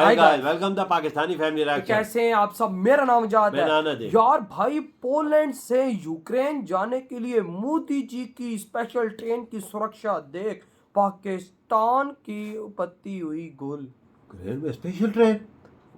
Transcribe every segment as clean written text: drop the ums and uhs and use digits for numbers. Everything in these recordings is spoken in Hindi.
Hi guys, welcome the Pakistani family reaction. कैसे हैं आप सब? मेरा नाम जाद है। है यार भाई, पोलैंड से यूक्रेन जाने के लिए मोदी जी की स्पेशल ट्रेन की सुरक्षा देख, पाकिस्तान की उपत्ति हुई गुल। यूक्रेन में स्पेशल ट्रेन?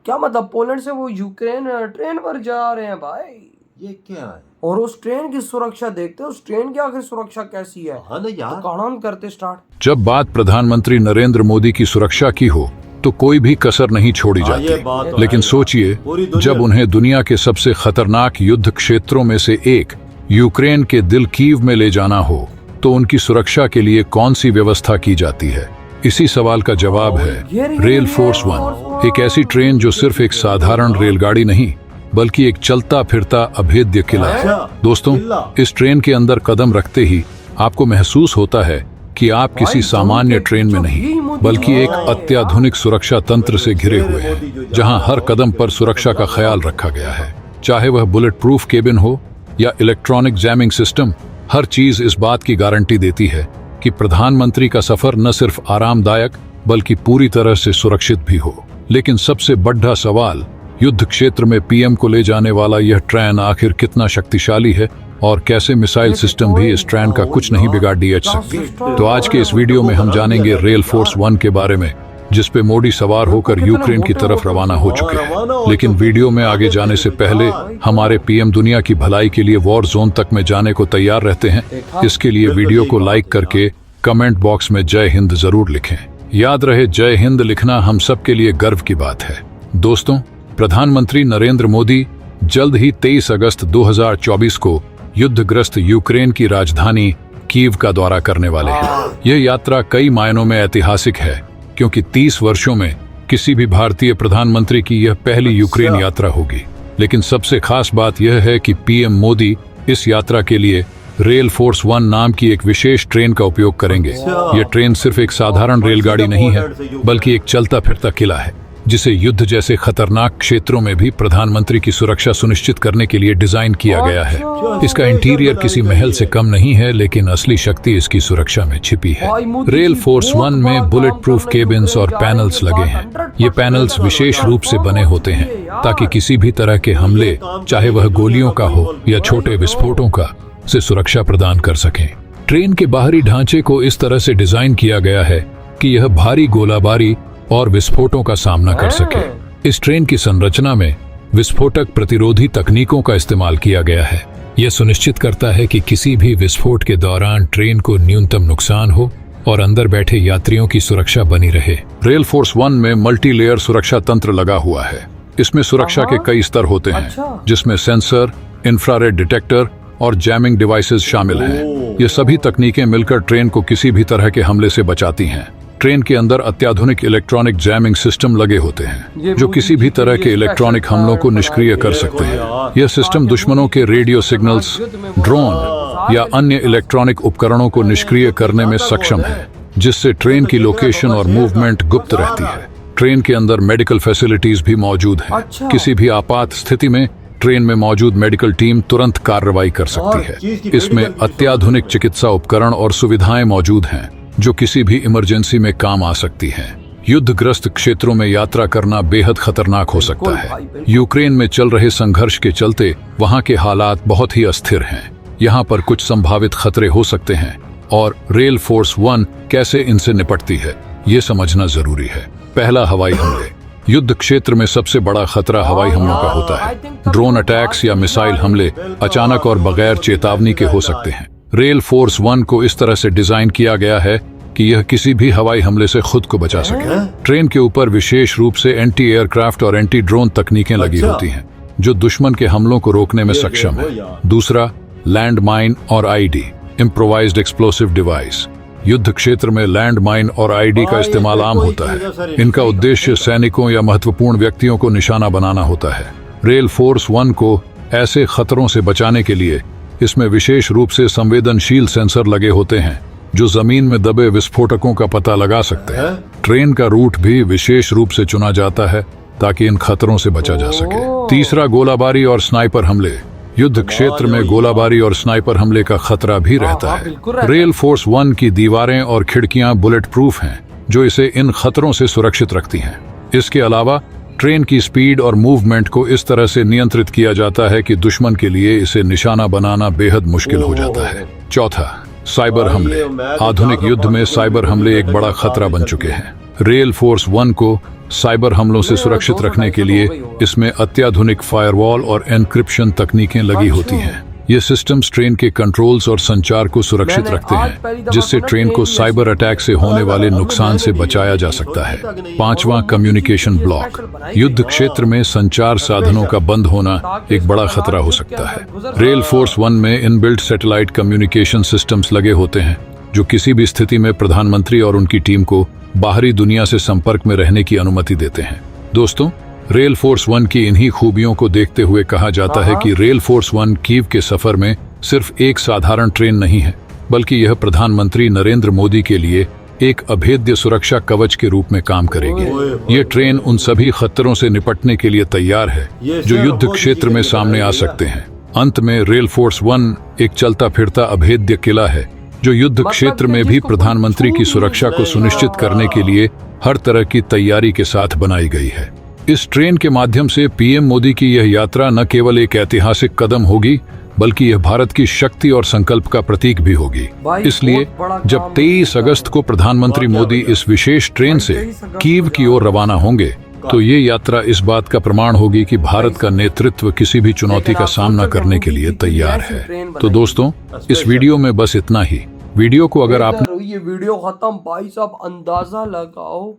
क्या मतलब? पोलैंड से वो यूक्रेन ट्रेन पर जा रहे हैं भाई। ये क्या है? और उस ट्रेन की सुरक्षा देखते, उस ट्रेन की आखिर सुरक्षा कैसी है? हाँ ना यार, तो कहानी करते स्टार्ट। जब बात प्रधानमंत्री नरेंद्र मोदी की सुरक्षा की हो तो कोई भी कसर नहीं छोड़ी जाती। लेकिन सोचिए, जब उन्हें दुनिया के सबसे खतरनाक युद्ध क्षेत्रों में से एक यूक्रेन के दिल कीव में ले जाना हो तो उनकी सुरक्षा के लिए कौन सी व्यवस्था की जाती है? इसी सवाल का जवाब है रेल फोर्स वन, एक ऐसी ट्रेन जो सिर्फ एक साधारण रेलगाड़ी नहीं बल्कि एक चलता फिरता अभेद्य किला है। दोस्तों, इस ट्रेन के अंदर कदम रखते ही आपको महसूस होता है कि आप किसी सामान्य ट्रेन में नहीं बल्कि एक अत्याधुनिक सुरक्षा तंत्र से घिरे हुए हैं, जहां हर कदम पर सुरक्षा का ख्याल रखा गया है। चाहे वह बुलेट प्रूफ केबिन हो या इलेक्ट्रॉनिक जैमिंग सिस्टम, हर चीज इस बात की गारंटी देती है कि प्रधानमंत्री का सफर न सिर्फ आरामदायक बल्कि पूरी तरह से सुरक्षित भी हो। लेकिन सबसे बड़ा सवाल, युद्ध क्षेत्र में पीएम को ले जाने वाला यह ट्रेन आखिर कितना शक्तिशाली है और कैसे मिसाइल सिस्टम भी इस ट्रेन का कुछ नहीं बिगाड़ सकती। तो आज के इस वीडियो में हम जानेंगे रेल फोर्स वन के बारे में, जिस पे मोदी सवार होकर यूक्रेन की तरफ रवाना हो चुके हैं। लेकिन वीडियो में आगे जाने से पहले हमारे पीएम दुनिया की भलाई के लिए वॉर जोन तक में जाने को तैयार रहते हैं। इसके लिए वीडियो को लाइक करके कमेंट बॉक्स में जय हिंद जरूर लिखें। याद रहे, जय हिंद लिखना हम सबके लिए गर्व की बात है। दोस्तों, प्रधानमंत्री नरेंद्र मोदी जल्द ही 23 अगस्त 2024 को युद्धग्रस्त यूक्रेन की राजधानी कीव का दौरा करने वाले हैं। यह यात्रा कई मायनों में ऐतिहासिक है, क्योंकि 30 वर्षों में किसी भी भारतीय प्रधानमंत्री की यह पहली यूक्रेन यात्रा होगी। लेकिन सबसे खास बात यह है कि पीएम मोदी इस यात्रा के लिए रेल फोर्स वन नाम की एक विशेष ट्रेन का उपयोग करेंगे। यह ट्रेन सिर्फ एक साधारण रेलगाड़ी नहीं है बल्कि एक चलता फिरता किला है, जिसे युद्ध जैसे खतरनाक क्षेत्रों में भी प्रधानमंत्री की सुरक्षा सुनिश्चित करने के लिए डिजाइन किया गया है। इसका इंटीरियर किसी महल से कम नहीं है, लेकिन असली शक्ति इसकी सुरक्षा में छिपी है। रेल फोर्स वन में बुलेट प्रूफ केबिन्स और पैनल्स लगे हैं। ये पैनल्स विशेष रूप से बने होते हैं ताकि किसी भी तरह के हमले, चाहे वह गोलियों का हो या छोटे विस्फोटों का, से सुरक्षा प्रदान कर सकें। ट्रेन के बाहरी ढांचे को इस तरह से डिजाइन किया गया है कि यह भारी गोलाबारी और विस्फोटों का सामना कर सके। इस ट्रेन की संरचना में विस्फोटक प्रतिरोधी तकनीकों का इस्तेमाल किया गया है। यह सुनिश्चित करता है कि किसी भी विस्फोट के दौरान ट्रेन को न्यूनतम नुकसान हो और अंदर बैठे यात्रियों की सुरक्षा बनी रहे। रेल फोर्स वन में मल्टी लेयर सुरक्षा तंत्र लगा हुआ है। इसमें सुरक्षा के कई स्तर होते हैं, जिसमें सेंसर, इंफ्रारेड डिटेक्टर और जैमिंग डिवाइसेस शामिल हैं। ये सभी तकनीकें मिलकर ट्रेन को किसी भी तरह के हमले से बचाती हैं। ट्रेन के अंदर अत्याधुनिक इलेक्ट्रॉनिक जैमिंग सिस्टम लगे होते हैं, जो किसी भी तरह के इलेक्ट्रॉनिक हमलों को निष्क्रिय कर सकते हैं। यह सिस्टम दुश्मनों के रेडियो सिग्नल्स, ड्रोन या अन्य इलेक्ट्रॉनिक उपकरणों को निष्क्रिय करने में सक्षम है, जिससे ट्रेन की लोकेशन और मूवमेंट गुप्त रहती है। ट्रेन के अंदर मेडिकल फैसिलिटीज भी मौजूद हैं। किसी भी आपात स्थिति में ट्रेन में मौजूद मेडिकल टीम तुरंत कार्रवाई कर सकती है। इसमें अत्याधुनिक चिकित्सा उपकरण और सुविधाएं मौजूद हैं जो किसी भी इमरजेंसी में काम आ सकती हैं। युद्धग्रस्त क्षेत्रों में यात्रा करना बेहद खतरनाक हो सकता है। यूक्रेन में चल रहे संघर्ष के चलते वहां के हालात बहुत ही अस्थिर हैं। यहां पर कुछ संभावित खतरे हो सकते हैं और रेल फोर्स वन कैसे इनसे निपटती है, ये समझना जरूरी है। पहला, हवाई हमले। युद्ध क्षेत्र में सबसे बड़ा खतरा हवाई हमलों का होता है। ड्रोन अटैक्स या मिसाइल हमले अचानक और बगैर चेतावनी के हो सकते हैं। रेल फोर्स वन को इस तरह से डिजाइन किया गया है कि यह किसी भी हवाई हमले से खुद को बचा सके। ट्रेन के ऊपर विशेष रूप से एंटी एयरक्राफ्ट और एंटी ड्रोन तकनीकें लगी होती हैं, जो दुश्मन के हमलों को रोकने में सक्षम है। दूसरा, लैंड माइन और आईडी, इम्प्रोवाइज्ड एक्सप्लोसिव डिवाइस। युद्ध क्षेत्र में लैंड माइन और आईडी का इस्तेमाल आम होता है। इनका उद्देश्य सैनिकों या महत्वपूर्ण व्यक्तियों को निशाना बनाना होता है। रेल फोर्स वन को ऐसे खतरों से बचाने के लिए इसमें विशेष रूप से संवेदनशील सेंसर लगे होते हैं, जो जमीन में दबे विस्फोटकों का पता लगा सकते हैं। ट्रेन का रूट भी विशेष रूप से चुना जाता है ताकि इन खतरों से बचा जा सके। तीसरा, गोलाबारी और स्नाइपर हमले। युद्ध क्षेत्र में गोलाबारी और स्नाइपर हमले का खतरा भी रहता है। रेल फोर्स वन की दीवारें और खिड़कियां बुलेट प्रूफ हैं, जो इसे इन खतरों से सुरक्षित रखती हैं। इसके अलावा ट्रेन की स्पीड और मूवमेंट को इस तरह से नियंत्रित किया जाता है कि दुश्मन के लिए इसे निशाना बनाना बेहद मुश्किल हो जाता है। चौथा, साइबर हमले। आधुनिक युद्ध में साइबर हमले एक बड़ा खतरा बन चुके हैं। रेल फोर्स 1 को साइबर हमलों से सुरक्षित रखने के लिए इसमें अत्याधुनिक फायरवॉल और एन्क्रिप्शन तकनीकें लगी होती हैं। ये सिस्टम्स ट्रेन के कंट्रोल्स और संचार को सुरक्षित रखते हैं, जिससे ट्रेन को साइबर अटैक से होने वाले नुकसान से बचाया जा सकता है। पांचवा, कम्युनिकेशन ब्लॉक। युद्ध क्षेत्र में संचार साधनों का बंद होना एक बड़ा खतरा हो सकता है। रेल फोर्स 1 में इनबिल्ट सैटेलाइट कम्युनिकेशन सिस्टम्स लगे होते हैं, जो किसी भी स्थिति में प्रधानमंत्री और उनकी टीम को बाहरी दुनिया से संपर्क में रहने की अनुमति देते हैं। दोस्तों, रेल फोर्स 1 की इन्हीं खूबियों को देखते हुए कहा जाता है कि रेल फोर्स 1 कीव के सफर में सिर्फ एक साधारण ट्रेन नहीं है, बल्कि यह प्रधानमंत्री नरेंद्र मोदी के लिए एक अभेद्य सुरक्षा कवच के रूप में काम करेगी। ये ट्रेन उन सभी खतरों से निपटने के लिए तैयार है जो युद्ध क्षेत्र में सामने आ सकते हैं। अंत में रेल फोर्स 1 एक चलता फिरता अभेद्य किला है, जो युद्ध क्षेत्र में भी प्रधानमंत्री की सुरक्षा को सुनिश्चित करने के लिए हर तरह की तैयारी के साथ बनाई गई है। इस ट्रेन के माध्यम से पीएम मोदी की यह यात्रा न केवल एक ऐतिहासिक कदम होगी, बल्कि यह भारत की शक्ति और संकल्प का प्रतीक भी होगी। इसलिए जब 23 अगस्त को प्रधानमंत्री मोदी इस विशेष ट्रेन से कीव की ओर रवाना होंगे, तो ये यात्रा इस बात का प्रमाण होगी कि भारत का नेतृत्व किसी भी चुनौती का सामना करने के लिए तैयार है। तो दोस्तों, इस वीडियो में बस इतना ही। वीडियो को अगर आपने ये वीडियो खत्म, भाई साहब अंदाजा लगाओ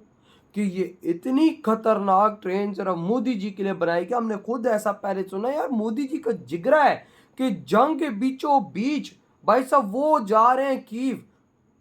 कि ये इतनी खतरनाक ट्रेन सिर्फ मोदी जी के लिए बनाई कि हमने खुद ऐसा पहले सुना। यार, मोदी जी का जिगरा है कि जंग के बीचों बीच भाई साहब वो जा रहे हैं कीव,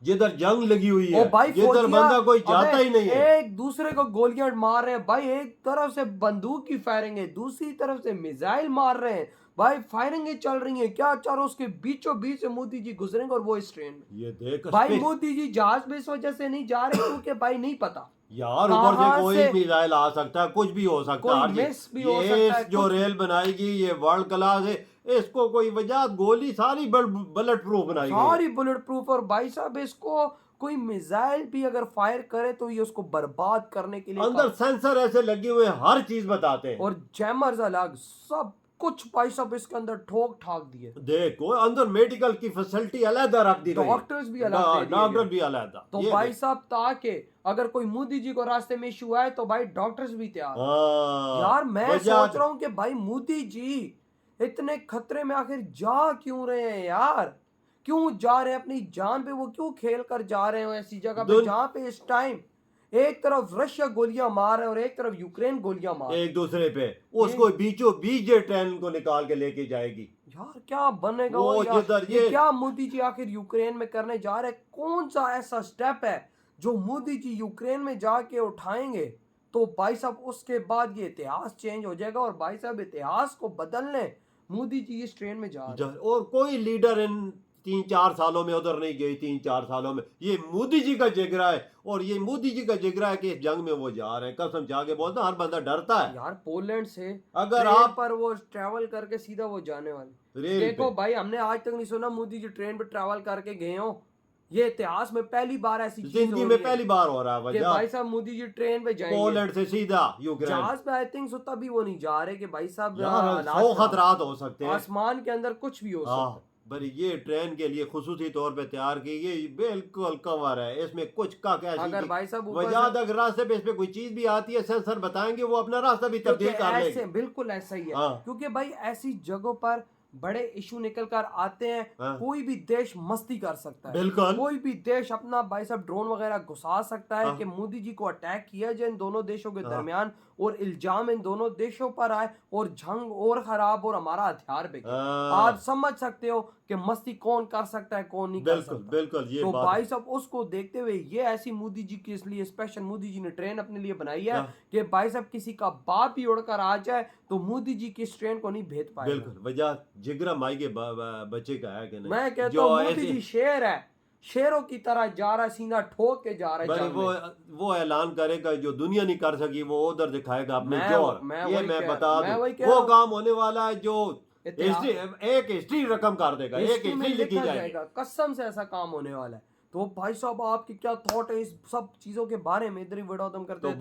जिधर जंग लगी हुई है, भाई जिधर बंदा कोई जाता ही नहीं है। एक दूसरे को गोलियां मार रहे हैं भाई, एक तरफ से बंदूक की फायरिंग है, दूसरी तरफ से मिसाइल मार रहे हैं भाई, फायरिंगें चल रही हैं। क्या चारों उसके बीचों बीच से मोदी जी गुजरेंगे और वो इस ट्रेन में। ये देख भाई मोदी जी जहाज में इस वजह से नहीं जा रहे क्योंकि भाई नहीं पता यार, ऊपर से कोई मिसाइल आ सकता है, कुछ भी हो सकता है। ये जो रेल बनाएगी ये वर्ल्ड क्लास है, इसको कोई वजह गोली सारी बुलेट प्रूफ बनाएगी, सारी बुलेट प्रूफ। और भाई साहब इसको कोई मिसाइल भी अगर फायर करे तो ये उसको बर्बाद करने के लिए अंदर सेंसर ऐसे लगे हुए हर चीज बताते हैं, और जैमर्स अलग सब कुछ भाई साहब इसके अंदर ठोक ठाक दिए। देखो अंदर मेडिकल की फैसिलिटी अलग रख दी, डॉक्टर्स भी अलग, डॉक्टर भी अलग। तो भाई साहब ताकि अगर कोई मोदी जी को रास्ते में इशू आए तो भाई डॉक्टर्स भी तैयार। यार मैं सोच रहा हूँ कि भाई मोदी जी इतने खतरे में आखिर जा क्यों रहे हैं यार, क्यों जा रहे हैं अपनी जान पे, वो क्यों खेल कर जा रहे हैं ऐसी जगह पे जहाँ पे इस टाइम एक तरफ रशिया गोलियां मार रहे हैं और एक तरफ यूक्रेन गोलियां मार एक दूसरे पे, उसको बीचों बीच ये ट्रेन को निकाल के लेके जाएगी। यार क्या बनेगा वो यार, ये क्या मोदी जी आखिर यूक्रेन में करने जा रहे हैं? कौन सा ऐसा स्टेप है जो मोदी जी यूक्रेन में जाके उठाएंगे तो भाई साहब उसके बाद ये इतिहास चेंज हो जाएगा और भाई साहब इतिहास को बदलने मोदी जी इस ट्रेन में जा रहे हैं। और कोई लीडर इन 3-4 सालों में उधर नहीं गई, 3-4 सालों में। ये मोदी जी का जिगरा है, और ये मोदी जी का जिगरा है कि इस जंग में वो जा रहे हैं। कसम जाके बोलता, हर बंदा डरता है यार। पोलैंड से अगर आप पर वो ट्रैवल करके सीधा वो जाने वाले, देखो भाई हमने आज तक नहीं सुना मोदी जी ट्रेन पे ट्रैवल करके गए हो। ये इतिहास में पहली बार ऐसी चीज जिंदगी में पहली बार हो रहा है भाई साहब मोदी जी ट्रेन पे जाएंगे पोलैंड से सीधा यूक्रेन। जहाज पे आई थिंक तभी वो नहीं जा रहे कि भाई साहब 100 खतरात हो सकते हैं, आसमान के अंदर कुछ भी हो सकता है। पर ये ट्रेन के लिए खुसूसी तौर पे तैयार की गई, बिल्कुल कवर है, इसमें कुछ का क्या अगर भाई साहब वजह अगर रास्ते पे इस पे कोई चीज भी आती है, सेंसर बताएंगे, वो अपना रास्ता भी तब्दील कर लेंगे। बिल्कुल ऐसा ही है, क्योंकि भाई ऐसी जगहों पर बड़े इशू निकल कर आते हैं। कोई भी देश मस्ती कर सकता है, बिल्कुल कोई भी देश अपना भाई साहब ड्रोन वगैरह घुसा सकता है कि मोदी जी को अटैक किया जाए इन दोनों देशों के दरमियान, और इल्जाम इन दोनों देशों पर आए और जंग और खराब और हमारा हथियार बिके। आप समझ सकते हो कि मस्ती कौन कर सकता है, कौन नहीं कर सकता। बिल्कुल ये तो भाई साहब उसको देखते हुए ये ऐसी मोदी जी के इसलिए स्पेशल मोदी जी ने ट्रेन अपने लिए बनाई है कि भाई साहब किसी का बाप ही उड़कर आ जाए तो मोदी जी की इस ट्रेन को नहीं भेज पाएगा। बिल्कुल वजह जिगरा माई के बच्चे का है कि नहीं। मैं कहता हूँ मोदी जी शेर है, शेरों की तरह जा रहा है, सीना ठोक के जा रहा है। वो ऐलान करेगा जो दुनिया नहीं कर सकी, वो उधर दिखाएगा अपने जोर। ये मैं बता दूं, वो काम होने वाला है जो एक हिस्ट्री रकम कर देगा, एक हिस्ट्री लिखी जाएगी, कसम से ऐसा काम होने वाला है। तो भाई साहब आपकी क्या थॉट है इस सब चीजों के बारे में? इधर ही वीडियो खत्म करते हैं।